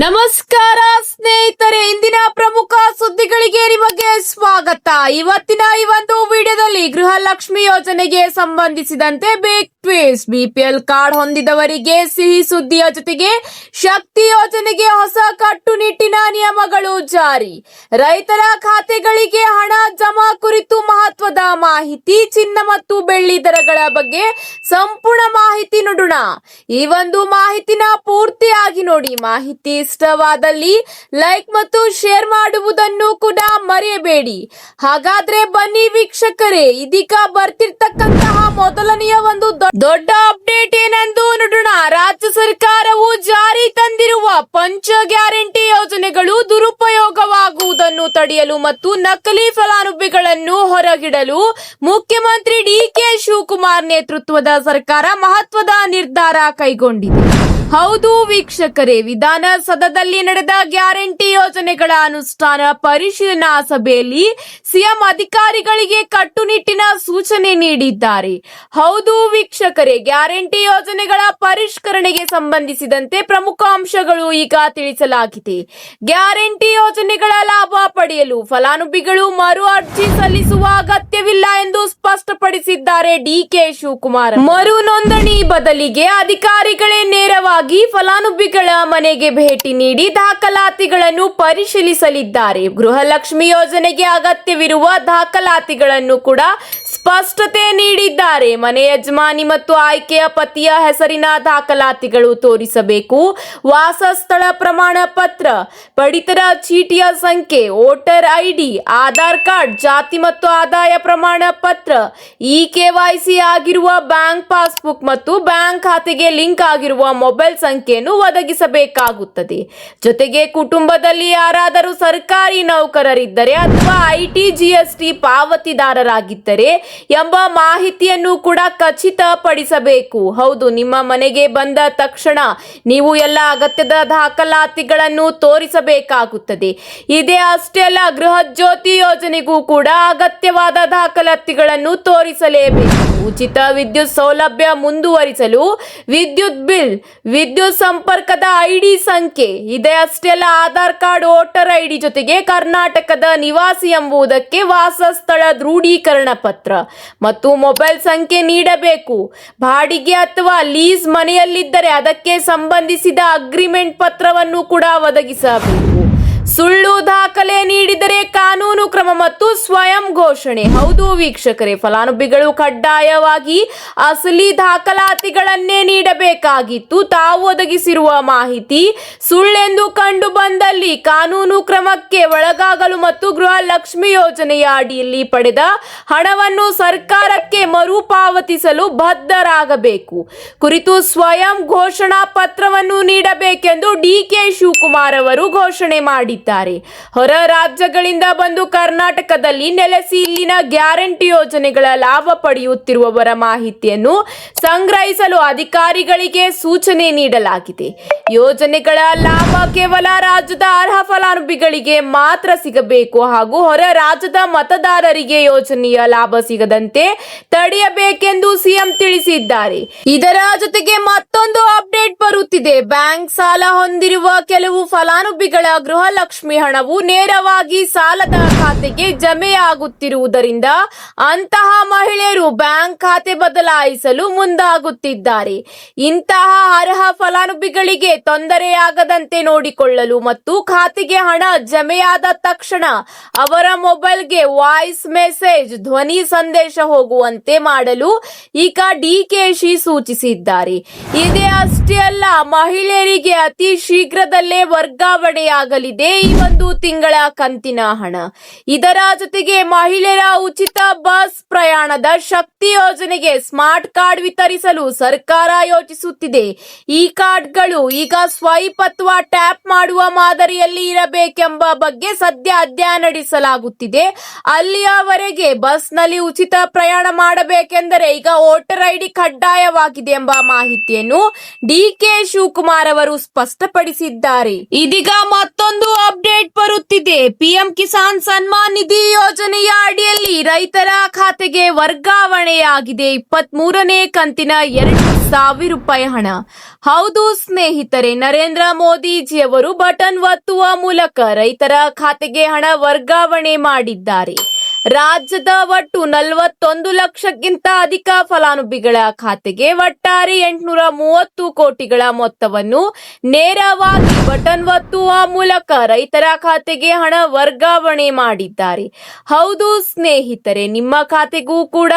ನಮಸ್ಕಾರ ಸ್ನೇಹಿತರೆ, ಇಂದಿನ ಪ್ರಮುಖ ಸುದ್ದಿಗಳಿಗೆ ನಿಮಗೆ ಸ್ವಾಗತ. ಇವತ್ತಿನ ಈ ಒಂದು ವಿಡಿಯೋದಲ್ಲಿ ಗೃಹಲಕ್ಷ್ಮಿ ಯೋಜನೆಗೆ ಸಂಬಂಧಿಸಿದಂತೆ ಬಿಗ್ ಟ್ವಿಸ್ಟ್. ಬಿಪಿಎಲ್ ಕಾರ್ಡ್ ಹೊಂದಿದವರಿಗೆ ಸಿಹಿ ಸುದ್ದಿಯ ಜೊತೆಗೆ ಶಕ್ತಿ ಯೋಜನೆಗೆ ಹೊಸ ಕಟ್ಟುನಿಟ್ಟಿನ ನಿಯಮಗಳು ಜಾರಿ. ರೈತರ ಖಾತೆಗಳಿಗೆ ಹಣ ಜಮಾ ಕುರಿತು ಮಹತ್ವದ ಮಾಹಿತಿ. ಚಿನ್ನ ಮತ್ತು ಬೆಳ್ಳಿ ದರಗಳ ಬಗ್ಗೆ ಸಂಪೂರ್ಣ ಮಾಹಿತಿ ನೋಡೋಣ. ಈ ಒಂದು ಮಾಹಿತಿನ ಪೂರ್ತಿಯಾಗಿ ನೋಡಿ. ಮಾಹಿತಿ ಇಷ್ಟವಾದಲ್ಲಿ ಲೈಕ್ ಮತ್ತು ಶೇರ್ ಮಾಡುವುದನ್ನು ಕೂಡ ಮರೆಯಬೇಡಿ. ಹಾಗಾದ್ರೆ ಬನ್ನಿ ವೀಕ್ಷಕರೇ, ಇದೀಗ ಬರ್ತಿರ್ತಕ್ಕಂತಹ ಮೊದಲನೆಯ ಒಂದು ದೊಡ್ಡ ಅಪ್ಡೇಟ್ ಏನೆಂದು ನೋಡೋಣ. ರಾಜ್ಯ ಸರ್ಕಾರವು ಜಾರಿ ತಂದಿರುವ ಪಂಚ ಗ್ಯಾರಂಟಿ ಯೋಜನೆಗಳು ದುರುಪಯೋಗವಾಗುವುದನ್ನು ತಡೆಯಲು ಮತ್ತು ನಕಲಿ ಫಲಾನುಭವಿಗಳನ್ನು ಹೊರಗಿಡಲು ಮುಖ್ಯಮಂತ್ರಿ ಡಿಕೆ ಶಿವಕುಮಾರ್ ನೇತೃತ್ವದ ಸರ್ಕಾರ ಮಹತ್ವದ ನಿರ್ಧಾರ ಕೈಗೊಂಡಿದೆ. ಹೌದು ವೀಕ್ಷಕರೇ, ವಿಧಾನಸೌಧದಲ್ಲಿ ನಡೆದ ಗ್ಯಾರಂಟಿ ಯೋಜನೆಗಳ ಅನುಷ್ಠಾನ ಪರಿಶೀಲನಾ ಸಭೆಯಲ್ಲಿ ಸಿಎಂ ಅಧಿಕಾರಿಗಳಿಗೆ ಕಟ್ಟುನಿಟ್ಟಿನ ಸೂಚನೆ ನೀಡಿದ್ದಾರೆ. ಹೌದು ವೀಕ್ಷಕರೇ, ಗ್ಯಾರಂಟಿ ಯೋಜನೆಗಳ ಪರಿಷ್ಕರಣೆಗೆ ಸಂಬಂಧಿಸಿದಂತೆ ಪ್ರಮುಖ ಅಂಶಗಳು ಈಗ ತಿಳಿಸಲಾಗಿದೆ. ಗ್ಯಾರಂಟಿ ಯೋಜನೆಗಳ ಲಾಭ ಪಡೆಯಲು ಫಲಾನುಭವಿಗಳು ಮರು ಅರ್ಜಿ ಸಲ್ಲಿಸುವ ಅಗತ್ಯವಿಲ್ಲ ಎಂದು ಸ್ಪಷ್ಟಪಡಿಸಿದ್ದಾರೆ ಡಿಕೆ ಶಿವಕುಮಾರ್. ಮರು ನೋಂದಣಿ ಬದಲಿಗೆ ಅಧಿಕಾರಿಗಳೇ ನೇರವಾಗಿ ಫಲಾನುಭವಿಗಳ ಮನೆಗೆ ಭೇಟಿ ನೀಡಿ ದಾಖಲಾತಿಗಳನ್ನು ಪರಿಶೀಲಿಸಲಿದ್ದಾರೆ. ಗೃಹಲಕ್ಷ್ಮಿ ಯೋಜನೆಗೆ ಅಗತ್ಯವಿರುವ ದಾಖಲಾತಿಗಳನ್ನು ಕೂಡ ಸ್ಪಷ್ಟತೆ ನೀಡಿದ್ದಾರೆ. ಮನೆ ಯಜಮಾನಿ ಮತ್ತು ಆಯ್ಕೆಯ ಪತಿಯ ಹೆಸರಿನ ದಾಖಲಾತಿಗಳು ತೋರಿಸಬೇಕು. ವಾಸಸ್ಥಳ ಪ್ರಮಾಣ ಪತ್ರ, ಪಡಿತರ ಚೀಟಿಯ ಸಂಖ್ಯೆ, ವೋಟರ್ ಐಡಿ, ಆಧಾರ್ ಕಾರ್ಡ್, ಜಾತಿ ಮತ್ತು ಆದಾಯ ಪ್ರಮಾಣ ಪತ್ರ, ಕೆವೈಸಿ ಆಗಿರುವ ಬ್ಯಾಂಕ್ ಪಾಸ್ಬುಕ್ ಮತ್ತು ಬ್ಯಾಂಕ್ ಖಾತೆಗೆ ಲಿಂಕ್ ಆಗಿರುವ ಮೊಬೈಲ್ ಸಂಖ್ಯೆಯನ್ನು ಒದಗಿಸಬೇಕಾಗುತ್ತದೆ. ಜೊತೆಗೆ ಕುಟುಂಬದಲ್ಲಿ ಯಾರಾದರೂ ಸರ್ಕಾರಿ ನೌಕರರಿದ್ದರೆ ಅಥವಾ ಐಟಿ ಜಿಎಸ್ಟಿ ಪಾವತಿದಾರರಾಗಿದ್ದರೆ ಎಂಬ ಮಾಹಿತಿಯನ್ನು ಕೂಡ ಖಚಿತಪಡಿಸಬೇಕು. ಹೌದು, ನಿಮ್ಮ ಮನೆಗೆ ಬಂದ ತಕ್ಷಣ ನೀವು ಎಲ್ಲ ಅಗತ್ಯದ ದಾಖಲಾತಿಗಳನ್ನು ತೋರಿಸಬೇಕಾಗುತ್ತದೆ. ಇದೇ ಅಷ್ಟೇ ಅಲ್ಲ, ಗೃಹ ಜ್ಯೋತಿ ಯೋಜನೆಗೂ ಕೂಡ ಅಗತ್ಯವಾದ ದಾಖಲಾತಿಗಳನ್ನು ತೋರಿಸಲೇಬೇಕು. ಉಚಿತ ವಿದ್ಯುತ್ ಸೌಲಭ್ಯ ಮುಂದುವರಿಸಲು ವಿದ್ಯುತ್ ಬಿಲ್, ವಿದ್ಯುತ್ ಸಂಪರ್ಕದ ಐಡಿ ಸಂಖ್ಯೆ, ಇದೇ ಅಷ್ಟೇ ಅಲ್ಲ, ಆಧಾರ್ ಕಾರ್ಡ್, ವೋಟರ್ ಐಡಿ ಜೊತೆಗೆ ಕರ್ನಾಟಕದ ನಿವಾಸಿ ಎಂಬುದಕ್ಕೆ ವಾಸಸ್ಥಳ ದೃಢೀಕರಣ ಪತ್ರ ಮತ್ತು ಮೊಬೈಲ್ ಸಂಖ್ಯೆ ನೀಡಬೇಕು. ಬಾಡಿಗೆ ಅಥವಾ ಲೀಸ್ ಮನೆಯಲ್ಲಿದ್ದರೆ ಅದಕ್ಕೆ ಸಂಬಂಧಿಸಿದ ಅಗ್ರಿಮೆಂಟ್ ಪತ್ರವನ್ನು ಕೂಡ ಒದಗಿಸಬೇಕು. ಸುಳ್ಳು ದಾಖಲೆ ನೀಡಿದರೆ ಕಾನೂನು ಕ್ರಮ ಮತ್ತು ಸ್ವಯಂ ಘೋಷಣೆ. ಹೌದು ವೀಕ್ಷಕರೇ, ಫಲಾನುಭವಿಗಳು ಕಡ್ಡಾಯವಾಗಿ ಅಸಲಿ ದಾಖಲಾತಿಗಳನ್ನೇ ನೀಡಬೇಕಾಗಿತ್ತು. ತಾವು ಒದಗಿಸಿರುವ ಮಾಹಿತಿ ಸುಳ್ಳೆಂದು ಕಂಡು ಬಂದಲ್ಲಿ ಕಾನೂನು ಕ್ರಮಕ್ಕೆ ಒಳಗಾಗಲು ಮತ್ತು ಗೃಹಲಕ್ಷ್ಮಿ ಯೋಜನೆಯ ಅಡಿಯಲ್ಲಿ ಪಡೆದ ಹಣವನ್ನು ಸರ್ಕಾರಕ್ಕೆ ಮರುಪಾವತಿಸಲು ಬದ್ಧರಾಗಬೇಕು ಕುರಿತು ಸ್ವಯಂ ಘೋಷಣಾ ಪತ್ರವನ್ನು ನೀಡಬೇಕೆಂದು ಡಿಕೆ ಶಿವಕುಮಾರ್ ಅವರು ಘೋಷಣೆ ಮಾಡಿದ್ದಾರೆ. ಹೊರ ರಾಜ್ಯಗಳಿಂದ ಬಂದು ಕರ್ನಾಟಕದಲ್ಲಿ ನೆಲೆಸಿ ಇಲ್ಲಿನ ಗ್ಯಾರಂಟಿ ಯೋಜನೆಗಳ ಲಾಭ ಪಡೆಯುತ್ತಿರುವವರ ಮಾಹಿತಿಯನ್ನು ಸಂಗ್ರಹಿಸಲು ಅಧಿಕಾರಿಗಳಿಗೆ ಸೂಚನೆ ನೀಡಲಾಗಿದೆ. ಯೋಜನೆಗಳ ಲಾಭ ಕೇವಲ ರಾಜ್ಯದ ಅರ್ಹ ಫಲಾನುಭವಿಗಳಿಗೆ ಮಾತ್ರ ಸಿಗಬೇಕು ಹಾಗೂ ಹೊರ ರಾಜ್ಯದ ಮತದಾರರಿಗೆ ಯೋಜನೆಯ ಲಾಭ ಸಿಗದಂತೆ ತಡೆಯಬೇಕೆಂದು ಸಿಎಂ ತಿಳಿಸಿದ್ದಾರೆ. ಇದರ ಜೊತೆಗೆ ಮತ್ತೊಂದು ಅಪ್ಡೇಟ್ ಬರುತ್ತಿದೆ. ಬ್ಯಾಂಕ್ ಸಾಲ ಹೊಂದಿರುವ ಕೆಲವು ಫಲಾನುಭವಿಗಳ ಗೃಹಲಕ್ಷ್ಮಿ ಹಣವು ನೇರವಾಗಿ ಸಾಲದ ಖಾತೆಗೆ ಜಮೆಯಾಗುತ್ತಿರುವುದರಿಂದ ಅಂತಹ ಮಹಿಳೆಯರು ಬ್ಯಾಂಕ್ ಖಾತೆ ಬದಲಾಯಿಸಲು ಮುಂದಾಗುತ್ತಿದ್ದಾರೆ. ಇಂತಹ ಅರ್ಹ ಫಲಾನುಭವಿಗಳಿಗೆ ತೊಂದರೆಯಾಗದಂತೆ ನೋಡಿಕೊಳ್ಳಲು ಮತ್ತು ಖಾತೆಗೆ ಹಣ ಜಮೆಯಾದ ತಕ್ಷಣ ಅವರ ಮೊಬೈಲ್ಗೆ ವಾಯ್ಸ್ ಮೆಸೇಜ್, ಧ್ವನಿ ಸಂದೇಶ ಹೋಗುವಂತೆ ಮಾಡಲು ಈಗ ಡಿಕೆಶಿ ಸೂಚಿಸಿದ್ದಾರೆ. ಇದೇ ಅಷ್ಟೇ ಅಲ್ಲ, ಮಹಿಳೆಯರಿಗೆ ಅತಿ ಶೀಘ್ರದಲ್ಲೇ ವರ್ಗಾವಣೆಯಾಗಲಿದೆ ಈ ಒಂದು ತಿಂಗಳ ಕಂತಿನ ಹಣ. ಇದರ ಜೊತೆಗೆ ಮಹಿಳೆಯರ ಉಚಿತ ಬಸ್ ಪ್ರಯಾಣದ ಶಕ್ತಿ ಯೋಜನೆಗೆ ಸ್ಮಾರ್ಟ್ ಕಾರ್ಡ್ ವಿತರಿಸಲು ಸರ್ಕಾರ ಯೋಚಿಸುತ್ತಿದೆ. ಈ ಕಾರ್ಡ್ಗಳು ಈಗ ಸ್ವೈಪ್ ಅಥವಾ ಟ್ಯಾಪ್ ಮಾಡುವ ಮಾದರಿಯಲ್ಲಿ ಇರಬೇಕೆಂಬ ಬಗ್ಗೆ ಸದ್ಯ ಅಧ್ಯಯನ ನಡೆಸಲಾಗುತ್ತಿದೆ. ಅಲ್ಲಿಯವರೆಗೆ ಬಸ್ನಲ್ಲಿ ಉಚಿತ ಪ್ರಯಾಣ ಮಾಡಬೇಕೆಂದರೆ ಈಗ ವೋಟರ್ ಐಡಿ ಕಡ್ಡಾಯವಾಗಿದೆ ಎಂಬ ಮಾಹಿತಿಯನ್ನು ಡಿಕೆ ಶಿವಕುಮಾರ್ ಅವರು ಸ್ಪಷ್ಟಪಡಿಸಿದ್ದಾರೆ. ಇದೀಗ ಮತ್ತೊಂದು ಅಪ್ಡೇಟ್ ಬರುತ್ತಿದೆ. ಪಿಎಂ ಕಿಸಾನ್ ಸನ್ಮಾನ್ ನಿಧಿ ಯೋಜನೆಯ ಅಡಿಯಲ್ಲಿ ರೈತರ ಖಾತೆಗೆ ವರ್ಗಾವಣೆಯಾಗಿದೆ 23ನೇ ಕಂತಿನ 2,000 ರೂಪಾಯಿ ಹಣ. ಹೌದು ಸ್ನೇಹಿತರೆ, ನರೇಂದ್ರ ಮೋದಿಜಿಯವರು ಬಟನ್ ಒತ್ತುವ ಮೂಲಕ ರೈತರ ಖಾತೆಗೆ ಹಣ ವರ್ಗಾವಣೆ ಮಾಡಿದ್ದಾರೆ. ರಾಜ್ಯದ ಒಟ್ಟು 41 ಲಕ್ಷಕ್ಕಿಂತ ಅಧಿಕ ಫಲಾನುಭವಿಗಳ ಖಾತೆಗೆ ಒಟ್ಟಾರೆ 830 ಕೋಟಿಗಳ ಮೊತ್ತವನ್ನು ನೇರವಾಗಿ ಬಟನ್ ಒತ್ತುವ ಮೂಲಕ ರೈತರ ಖಾತೆಗೆ ಹಣ ವರ್ಗಾವಣೆ ಮಾಡಿದ್ದಾರೆ. ಹೌದು ಸ್ನೇಹಿತರೆ, ನಿಮ್ಮ ಖಾತೆಗೂ ಕೂಡ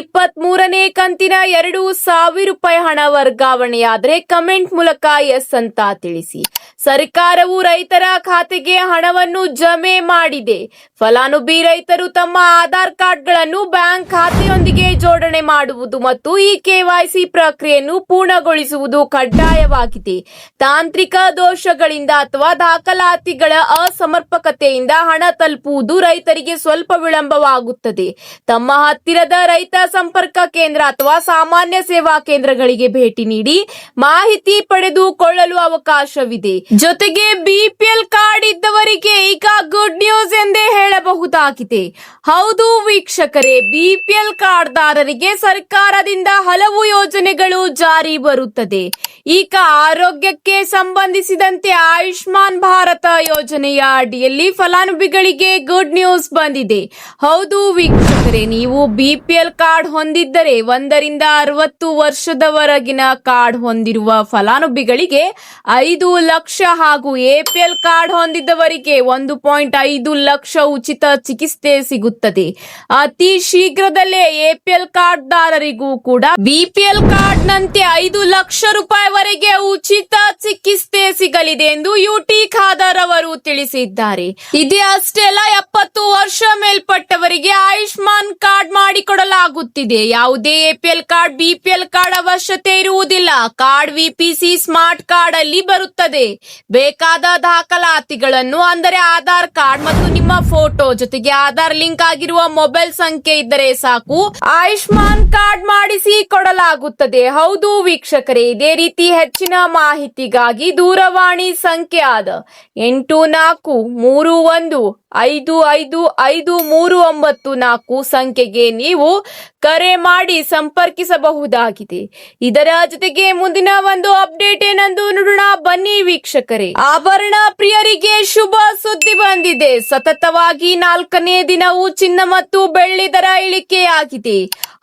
23ನೇ ಕಂತಿನ 2,000 ರೂಪಾಯಿ ಹಣ ವರ್ಗಾವಣೆಯಾದರೆ ಕಮೆಂಟ್ ಮೂಲಕ ಎಸ್ ಅಂತ ತಿಳಿಸಿ. ಸರ್ಕಾರವು ರೈತರ ಖಾತೆಗೆ ಹಣವನ್ನು ಜಮೆ ಮಾಡಿದೆ. ಫಲಾನುಭವಿ ರೈತರು ತಮ್ಮ ಆಧಾರ್ ಕಾರ್ಡ್ಗಳನ್ನು ಬ್ಯಾಂಕ್ ಖಾತೆಯೊಂದಿಗೆ ಜೋಡಣೆ ಮಾಡುವುದು ಮತ್ತು ಈ ಕೆವೈಸಿ ಪ್ರಕ್ರಿಯೆಯನ್ನು ಪೂರ್ಣಗೊಳಿಸುವುದು ಕಡ್ಡಾಯವಾಗಿದೆ. ತಾಂತ್ರಿಕ ದೋಷಗಳಿಂದ ಅಥವಾ ದಾಖಲಾತಿಗಳ ಅಸಮರ್ಪಕತೆಯಿಂದ ಹಣ ತಲುಪುವುದು ರೈತರಿಗೆ ಸ್ವಲ್ಪ ವಿಳಂಬವಾಗುತ್ತದೆ. ತಮ್ಮ ಹತ್ತಿರದ ರೈತ ಸಂಪರ್ಕ ಕೇಂದ್ರ ಅಥವಾ ಸಾಮಾನ್ಯ ಸೇವಾ ಕೇಂದ್ರಗಳಿಗೆ ಭೇಟಿ ನೀಡಿ ಮಾಹಿತಿ ಪಡೆದುಕೊಳ್ಳಲು ಅವಕಾಶವಿದೆ. ಜೊತೆಗೆ ಬಿಪಿಎಲ್ ಕಾರ್ಡ್ ಇದ್ದವರಿಗೆ ಈಗ ಗುಡ್ ನ್ಯೂಸ್ ಎಂದೇ ಹೇಳಬಹುದಾಗಿದೆ. ಹೌದು ವೀಕ್ಷಕರೇ, ಬಿಪಿಎಲ್ ಕಾರ್ಡ್ದಾರರಿಗೆ ಸರ್ಕಾರದಿಂದ ಹಲವು ಯೋಜನೆಗಳು ಜಾರಿ ಬರುತ್ತದೆ. ಈಗ ಆರೋಗ್ಯಕ್ಕೆ ಸಂಬಂಧಿಸಿದಂತೆ ಆಯುಷ್ಮಾನ್ ಭಾರತ ಯೋಜನೆಯ ಅಡಿಯಲ್ಲಿ ಫಲಾನುಭವಿಗಳಿಗೆ ಗುಡ್ ನ್ಯೂಸ್ ಬಂದಿದೆ. ಹೌದು ವೀಕ್ಷಕರೇ, ನೀವು ಬಿಪಿಎಲ್ ಕಾರ್ಡ್ ಹೊಂದಿದ್ದರೆ 1 ರಿಂದ 60 ವರ್ಷದವರೆಗಿನ ಕಾರ್ಡ್ ಹೊಂದಿರುವ ಫಲಾನುಭವಿಗಳಿಗೆ 5 ಲಕ್ಷ ಹಾಗೂ ಎಪಿಎಲ್ ಕಾರ್ಡ್ ಹೊಂದಿದ್ದವರಿಗೆ 1.5 ಲಕ್ಷ ಉಚಿತ ಚಿಕಿತ್ಸೆ ಸಿಗುತ್ತದೆ. ಅತಿ ಶೀಘ್ರದಲ್ಲೇ ಎಪಿಎಲ್ ಕಾರ್ಡ್ದಾರರಿಗೂ ಕೂಡ ಬಿಪಿಎಲ್ ಕಾರ್ಡ್ ನಂತೆ 5 ಲಕ್ಷ ರೂಪಾಯಿವರೆಗೆ ಉಚಿತ ಚಿಕಿತ್ಸೆ ಸಿಗಲಿದೆ ಎಂದು ಯುಟಿ ಖಾದರ್ ಅವರು ತಿಳಿಸಿದ್ದಾರೆ. ಇದೇ ಅಷ್ಟೇ ಅಲ್ಲ, 70 ವರ್ಷ ಮೇಲ್ಪಟ್ಟವರಿಗೆ ಆಯುಷ್ಮಾನ್ ಕಾರ್ಡ್ ಮಾಡಿಕೊಡಲಾಗುತ್ತಿದೆ. ಯಾವುದೇ ಎಪಿಎಲ್ ಕಾರ್ಡ್ ಬಿಪಿಎಲ್ ಕಾರ್ಡ್ ಅವಶ್ಯಕತೆ ಇರುವುದಿಲ್ಲ. ಕಾರ್ಡ್ ವಿಪಿಸಿ ಸ್ಮಾರ್ಟ್ ಕಾರ್ಡ್ ಅಲ್ಲಿ ಬರುತ್ತದೆ. ಬೇಕಾದ ದಾಖಲಾತಿಗಳನ್ನು ಅಂದರೆ ಆಧಾರ್ ಕಾರ್ಡ್ ಮತ್ತು ನಿಮ್ಮ ಫೋಟೋ ಜೊತೆಗೆ ಆಧಾರ್ ಲಿಂಕ್ ಆಗಿರುವ ಮೊಬೈಲ್ ಸಂಖ್ಯೆ ಇದ್ದರೆ ಸಾಕು, ಆಯುಷ್ಮಾನ್ ಕಾರ್ಡ್ ಮಾಡಿಸಿ ಕೊಡಲಾಗುತ್ತದೆ. ಹೌದು ವೀಕ್ಷಕರೇ, ಇದೇ ರೀತಿ ಹೆಚ್ಚಿನ ಮಾಹಿತಿಗಾಗಿ ದೂರವಾಣಿ ಸಂಖ್ಯೆ ಆದ 8431555394 ಸಂಖ್ಯೆಗೆ ನೀವು ಕರೆ ಮಾಡಿ ಸಂಪರ್ಕಿಸಬಹುದಾಗಿದೆ. ಇದರ ಜೊತೆಗೆ ಮುಂದಿನ ಒಂದು ಅಪ್ಡೇಟ್ ಏನೆಂದು ನೋಡೋಣ ಬನ್ನಿ ವೀಕ್ಷಕರೇ. ಆಭರಣ ಪ್ರಿಯರಿಗೆ ಶುಭ ಸುದ್ದಿ ಬಂದಿದೆ. ಸತತವಾಗಿ 4ನೇ ದಿನವೂ ಚಿನ್ನ ಮತ್ತು ಬೆಳ್ಳಿ ದರ ಇಳಿಕೆಯಾಗಿದೆ.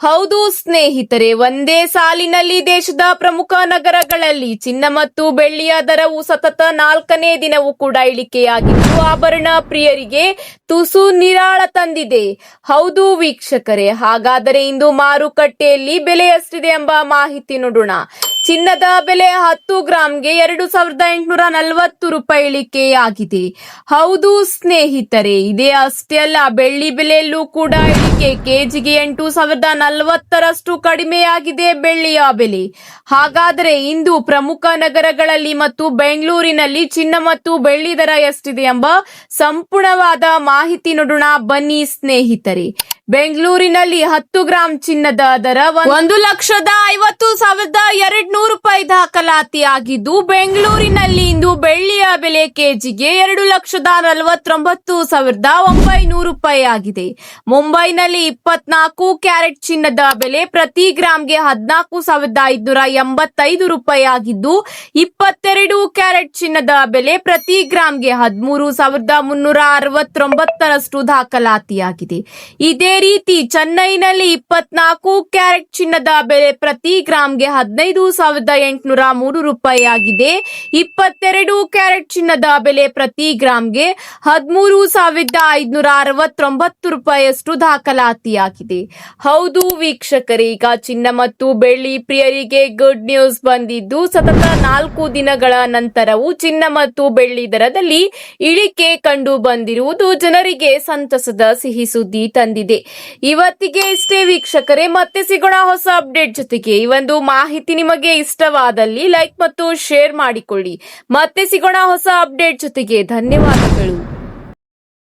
ಹೌದು ಸ್ನೇಹಿತರೆ, ಒಂದೇ ಸಾಲಿನಲ್ಲಿ ದೇಶದ ಪ್ರಮುಖ ನಗರಗಳಲ್ಲಿ ಚಿನ್ನ ಮತ್ತು ಬೆಳ್ಳಿಯ ದರವು ಸತತ 4ನೇ ದಿನವೂ ಕೂಡ ಇಳಿಕೆಯಾಗಿದ್ದು ಆಭರಣ ಪ್ರಿಯರಿಗೆ ತುಸು ನಿರಾಳ ತಂದಿದೆ. ಹೌದು ವೀಕ್ಷಕರೇ, ಹಾಗಾದರೆ ಇಂದು ಮಾರುಕಟ್ಟೆಯಲ್ಲಿ ಬೆಲೆ ಎಷ್ಟಿದೆ ಎಂಬ ಮಾಹಿತಿ ನೋಡೋಣ. ಚಿನ್ನದ ಬೆಲೆ 10 ಗ್ರಾಂಗೆ 2,840 ರೂಪಾಯಿ ಇಳಿಕೆಯಾಗಿದೆ. ಹೌದು ಸ್ನೇಹಿತರೆ, ಇದೇ ಅಷ್ಟೇ ಅಲ್ಲ, ಬೆಳ್ಳಿ ಬೆಲೆಯಲ್ಲೂ ಕೂಡ ಇಳಿಕೆ. ಕೆಜಿಗೆ 8,040ರಷ್ಟು ಕಡಿಮೆಯಾಗಿದೆ ಬೆಳ್ಳಿಯ ಬೆಲೆ. ಹಾಗಾದರೆ ಇಂದು ಪ್ರಮುಖ ನಗರಗಳಲ್ಲಿ ಮತ್ತು ಬೆಂಗಳೂರಿನಲ್ಲಿ ಚಿನ್ನ ಮತ್ತು ಬೆಳ್ಳಿ ದರ ಎಷ್ಟಿದೆ ಎಂಬ ಸಂಪೂರ್ಣವಾದ ಮಾಹಿತಿ ನೋಡೋಣ ಬನ್ನಿ ಸ್ನೇಹಿತರೆ. ಬೆಂಗಳೂರಿನಲ್ಲಿ 10 ಗ್ರಾಂ ಚಿನ್ನದ ದರ 1,50,200 ರೂಪಾಯಿ ದಾಖಲಾತಿಯಾಗಿದ್ದು ಬೆಂಗಳೂರಿನಲ್ಲಿ ಇಂದು ಬೆಳ್ಳಿಯ ಬೆಲೆ ಕೆಜಿಗೆ 2,49,900 ರೂಪಾಯಿ ಆಗಿದೆ. ಮುಂಬೈನಲ್ಲಿ 24 ಕ್ಯಾರೆಟ್ ಚಿನ್ನದ ಬೆಲೆ ಪ್ರತಿ ಗ್ರಾಂಗೆ 14,585 ರೂಪಾಯಿ ಆಗಿದ್ದು 22 ಕ್ಯಾರೆಟ್ ಚಿನ್ನದ ಬೆಲೆ ಪ್ರತಿ ಗ್ರಾಂಗೆ 13,369ರಷ್ಟು ದಾಖಲಾತಿಯಾಗಿದೆ. ಇದೇ ರೀತಿ ಚೆನ್ನೈನಲ್ಲಿ 24 ಕ್ಯಾರೆಟ್ ಚಿನ್ನದ ಬೆಲೆ ಪ್ರತಿ ಗ್ರಾಂಗೆ 15,803 ರೂಪಾಯಿ ಆಗಿದೆ. 22 ಕ್ಯಾರೆಟ್ ಚಿನ್ನದ ಬೆಲೆ ಪ್ರತಿ ಗ್ರಾಂಗೆ 13,569 ರೂಪಾಯಿಯಷ್ಟು ದಾಖಲಾತಿಯಾಗಿದೆ. ಹೌದು ವೀಕ್ಷಕರೇ, ಈಗ ಚಿನ್ನ ಮತ್ತು ಬೆಳ್ಳಿ ಪ್ರಿಯರಿಗೆ ಗುಡ್ ನ್ಯೂಸ್ ಬಂದಿದ್ದು ಸತತ 4 ದಿನಗಳ ನಂತರವೂ ಚಿನ್ನ ಮತ್ತು ಬೆಳ್ಳಿ ದರದಲ್ಲಿ ಇಳಿಕೆ ಕಂಡು ಬಂದಿರುವುದು ಜನರಿಗೆ ಸಂತಸದ ಸಿಹಿ ಸುದ್ದಿ ತಂದಿದೆ. ಇವತ್ತಿಗೆ ಇಷ್ಟೇ ವೀಕ್ಷಕರೇ, ಮತ್ತೆ ಸಿಗೋಣ ಹೊಸ ಅಪ್ಡೇಟ್ ಜೊತೆಗೆ. ಈ ಒಂದು ಮಾಹಿತಿ ನಿಮಗೆ ಇಷ್ಟವಾದಲ್ಲಿ ಲೈಕ್ ಮತ್ತು ಶೇರ್ ಮಾಡಿಕೊಳ್ಳಿ. ಮತ್ತೆ ಸಿಗೋಣ ಹೊಸ ಅಪ್ಡೇಟ್ ಜೊತೆಗೆ. ಧನ್ಯವಾದಗಳು.